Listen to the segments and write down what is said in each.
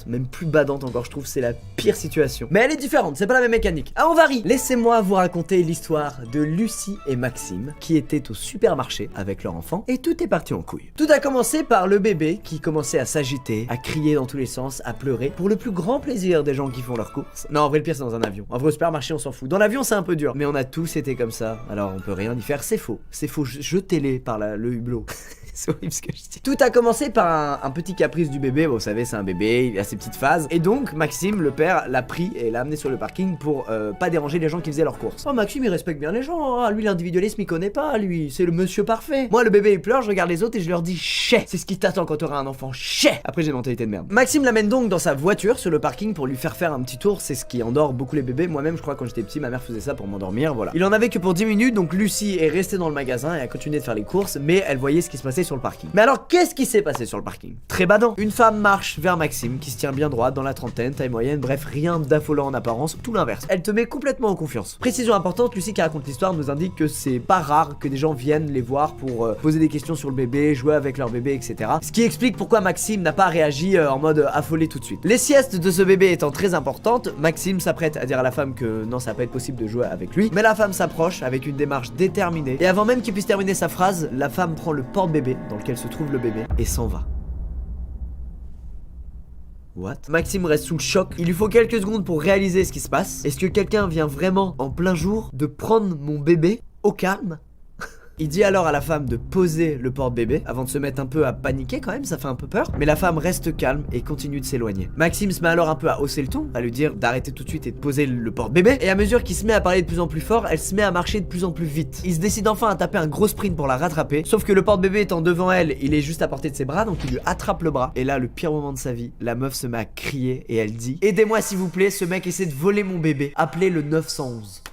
même plus badante encore, je trouve, c'est la pire situation. Mais elle est différente, c'est pas la même mécanique. Ah, on varie. Laissez-moi vous raconter l'histoire de Lucie et Maxime qui étaient au supermarché avec leur enfant et tout est parti en couille. Tout a commencé par le bébé qui commençait à s'agiter, à crier dans tous les sens, à pleurer pour le plus grand plaisir des gens qui font leurs courses. Non, en vrai, le pire c'est dans un avion. En vrai, au supermarché, on s'en fout. Dans l'avion, c'est un peu dur, mais on a tous été comme ça. Alors, on peut rien y faire, c'est faux. C'est faux, jetez-les par le hublot. C'est horrible ce que je dis. Tout a commencé par un petit caprice du bébé. Bon, vous savez, c'est un bébé, il a ses petites phases. Et donc, Maxime, le père, l'a pris et l'a amené sur le parking pour pas déranger les gens qui faisaient leurs courses. Oh, Maxime, il respecte bien les gens. Hein. Lui, l'individualisme, il connaît pas. Lui, c'est le monsieur parfait. Moi, le bébé, il pleure, je regarde les autres et je leur dis chais. C'est ce qui t'attend quand t'auras un enfant. Chais. Après, j'ai une mentalité de merde. Maxime l'amène donc dans sa voiture sur le parking pour lui faire un petit tour. C'est ce qui endort beaucoup les bébés. Moi-même, je crois, quand j'étais petit, ma mère faisait ça pour m'endormir. Voilà. Il en avait que pour 10 minutes. Donc, Lucie est restée dans le magasin et a continué de faire les courses. Mais elle voyait ce qui se passait sur le parking. Mais alors, qu'est-ce qui s'est passé sur le parking? Très badant. Une femme marche vers Maxime qui se tient bien droit dans la trentaine, taille moyenne, bref, rien d'affolant en apparence, tout l'inverse. Elle te met complètement en confiance. Précision importante, Lucie qui raconte l'histoire nous indique que c'est pas rare que des gens viennent les voir pour poser des questions sur le bébé, jouer avec leur bébé, etc. Ce qui explique pourquoi Maxime n'a pas réagi en mode affolé tout de suite. Les siestes de ce bébé étant très importantes, Maxime s'apprête à dire à la femme que non, ça va pas être possible de jouer avec lui, mais la femme s'approche avec une démarche déterminée et avant même qu'il puisse terminer sa phrase, la femme prend le porte-bébé dans lequel se trouve le bébé et s'en va. What? Maxime reste sous le choc. Il lui faut quelques secondes pour réaliser ce qui se passe. Est-ce que quelqu'un vient vraiment en plein jour de prendre mon bébé au calme? Il dit alors à la femme de poser le porte-bébé avant de se mettre un peu à paniquer quand même, ça fait un peu peur. Mais la femme reste calme et continue de s'éloigner. Maxime se met alors un peu à hausser le ton, à lui dire d'arrêter tout de suite et de poser le porte-bébé. Et à mesure qu'il se met à parler de plus en plus fort, elle se met à marcher de plus en plus vite. Il se décide enfin à taper un gros sprint pour la rattraper. Sauf que le porte-bébé étant devant elle, il est juste à portée de ses bras, donc il lui attrape le bras. Et là, le pire moment de sa vie, la meuf se met à crier et elle dit: aidez-moi s'il vous plaît, ce mec essaie de voler mon bébé. Appelez le 911.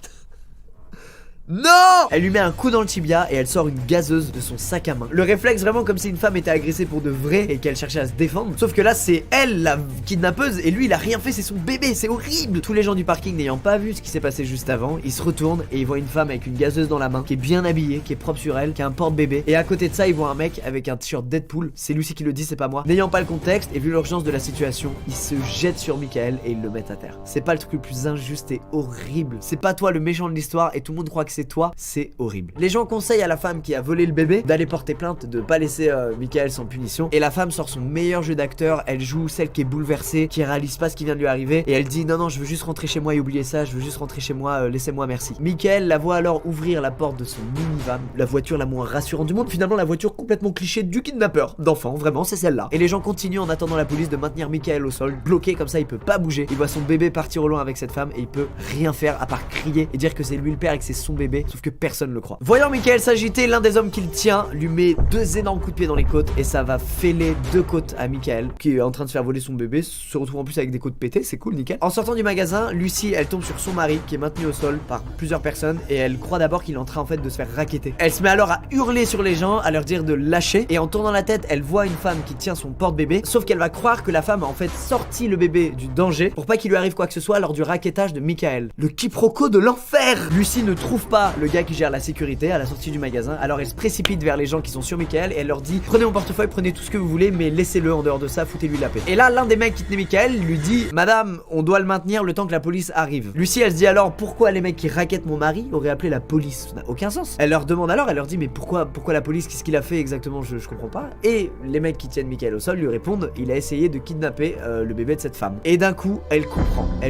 Non! Elle lui met un coup dans le tibia et elle sort une gazeuse de son sac à main. Le réflexe vraiment comme si une femme était agressée pour de vrai et qu'elle cherchait à se défendre. Sauf que là c'est elle la kidnappeuse et lui il a rien fait, c'est son bébé, c'est horrible. Tous les gens du parking n'ayant pas vu ce qui s'est passé juste avant, ils se retournent et ils voient une femme avec une gazeuse dans la main, qui est bien habillée, qui est propre sur elle, qui a un porte-bébé. Et à côté de ça ils voient un mec avec un t-shirt Deadpool, c'est Lucie qui le dit, c'est pas moi. N'ayant pas le contexte et vu l'urgence de la situation, ils se jettent sur Michael et ils le mettent à terre. C'est pas le truc le plus injuste et horrible. C'est pas toi le méchant de l'histoire et tout le monde croit que c'est toi, c'est horrible. Les gens conseillent à la femme qui a volé le bébé d'aller porter plainte, de pas laisser Michael sans punition. Et la femme sort son meilleur jeu d'acteur, elle joue celle qui est bouleversée, qui réalise pas ce qui vient de lui arriver. Et elle dit non, je veux juste rentrer chez moi et oublier ça, je veux juste rentrer chez moi, laissez-moi, merci. Michael la voit alors ouvrir la porte de son minivan, la voiture la moins rassurante du monde, finalement la voiture complètement cliché du kidnappeur d'enfant, vraiment c'est celle-là. Et les gens continuent en attendant la police de maintenir Michael au sol, bloqué comme ça, il peut pas bouger. Il voit son bébé partir au loin avec cette femme et il peut rien faire à part crier et dire que c'est lui le père et que c'est son bébé, sauf que personne le croit. Voyant Michael s'agiter, l'un des hommes qui le tient lui met 2 énormes coups de pied dans les côtes et ça va fêler 2 côtes à Michael qui est en train de se faire voler son bébé, se retrouve en plus avec des côtes pétées, c'est cool, nickel. En sortant du magasin, Lucie elle tombe sur son mari qui est maintenu au sol par plusieurs personnes et elle croit d'abord qu'il est en train en fait de se faire racketter. Elle se met alors à hurler sur les gens, à leur dire de lâcher et en tournant la tête, elle voit une femme qui tient son porte-bébé, sauf qu'elle va croire que la femme a en fait sorti le bébé du danger pour pas qu'il lui arrive quoi que ce soit lors du rackettage de Michael. Le quiproquo de l'enfer. Lucie ne trouve pas le gars qui gère la sécurité à la sortie du magasin, alors elle se précipite vers les gens qui sont sur Michael et elle leur dit prenez mon portefeuille, prenez tout ce que vous voulez mais laissez-le, en dehors de ça foutez-lui la paix. Et là l'un des mecs qui tenait Michael lui dit madame on doit le maintenir le temps que la police arrive. Lucie elle se dit alors pourquoi les mecs qui rackettent mon mari auraient appelé la police, ça n'a aucun sens. Elle leur demande alors, elle leur dit mais pourquoi la police, qu'est-ce qu'il a fait exactement, je comprends pas. Et les mecs qui tiennent Michael au sol lui répondent il a essayé de kidnapper le bébé de cette femme. Et d'un coup elle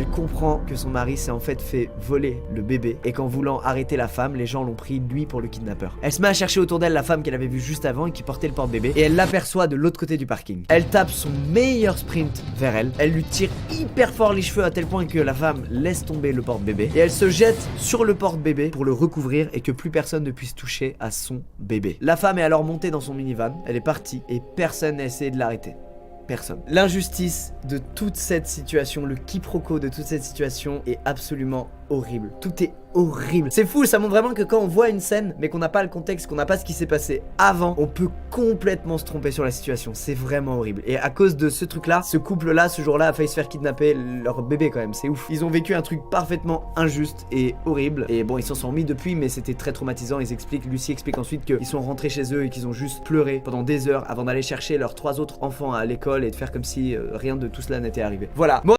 comprend que son mari s'est en fait voler le bébé et qu'en voulant arrêter la femme les gens l'ont pris lui pour le kidnappeur. Elle se met à chercher autour d'elle la femme qu'elle avait vue juste avant et qui portait le porte-bébé et elle l'aperçoit de l'autre côté du parking. Elle tape son meilleur sprint vers elle, elle lui tire hyper fort les cheveux à tel point que la femme laisse tomber le porte-bébé et elle se jette sur le porte-bébé pour le recouvrir et que plus personne ne puisse toucher à son bébé. La femme est alors montée dans son minivan, elle est partie et personne n'a essayé de l'arrêter. Personne. L'injustice de toute cette situation, le quiproquo de toute cette situation est absolument horrible. Tout est horrible. C'est fou, ça montre vraiment que quand on voit une scène, mais qu'on n'a pas le contexte, qu'on n'a pas ce qui s'est passé avant, on peut complètement se tromper sur la situation. C'est vraiment horrible. Et à cause de ce truc-là, ce couple-là, ce jour-là, a failli se faire kidnapper leur bébé quand même. C'est ouf. Ils ont vécu un truc parfaitement injuste et horrible. Et bon, ils s'en sont remis depuis, mais c'était très traumatisant. Lucie explique ensuite qu'ils sont rentrés chez eux et qu'ils ont juste pleuré pendant des heures avant d'aller chercher leurs 3 autres enfants à l'école et de faire comme si rien de tout cela n'était arrivé. Voilà.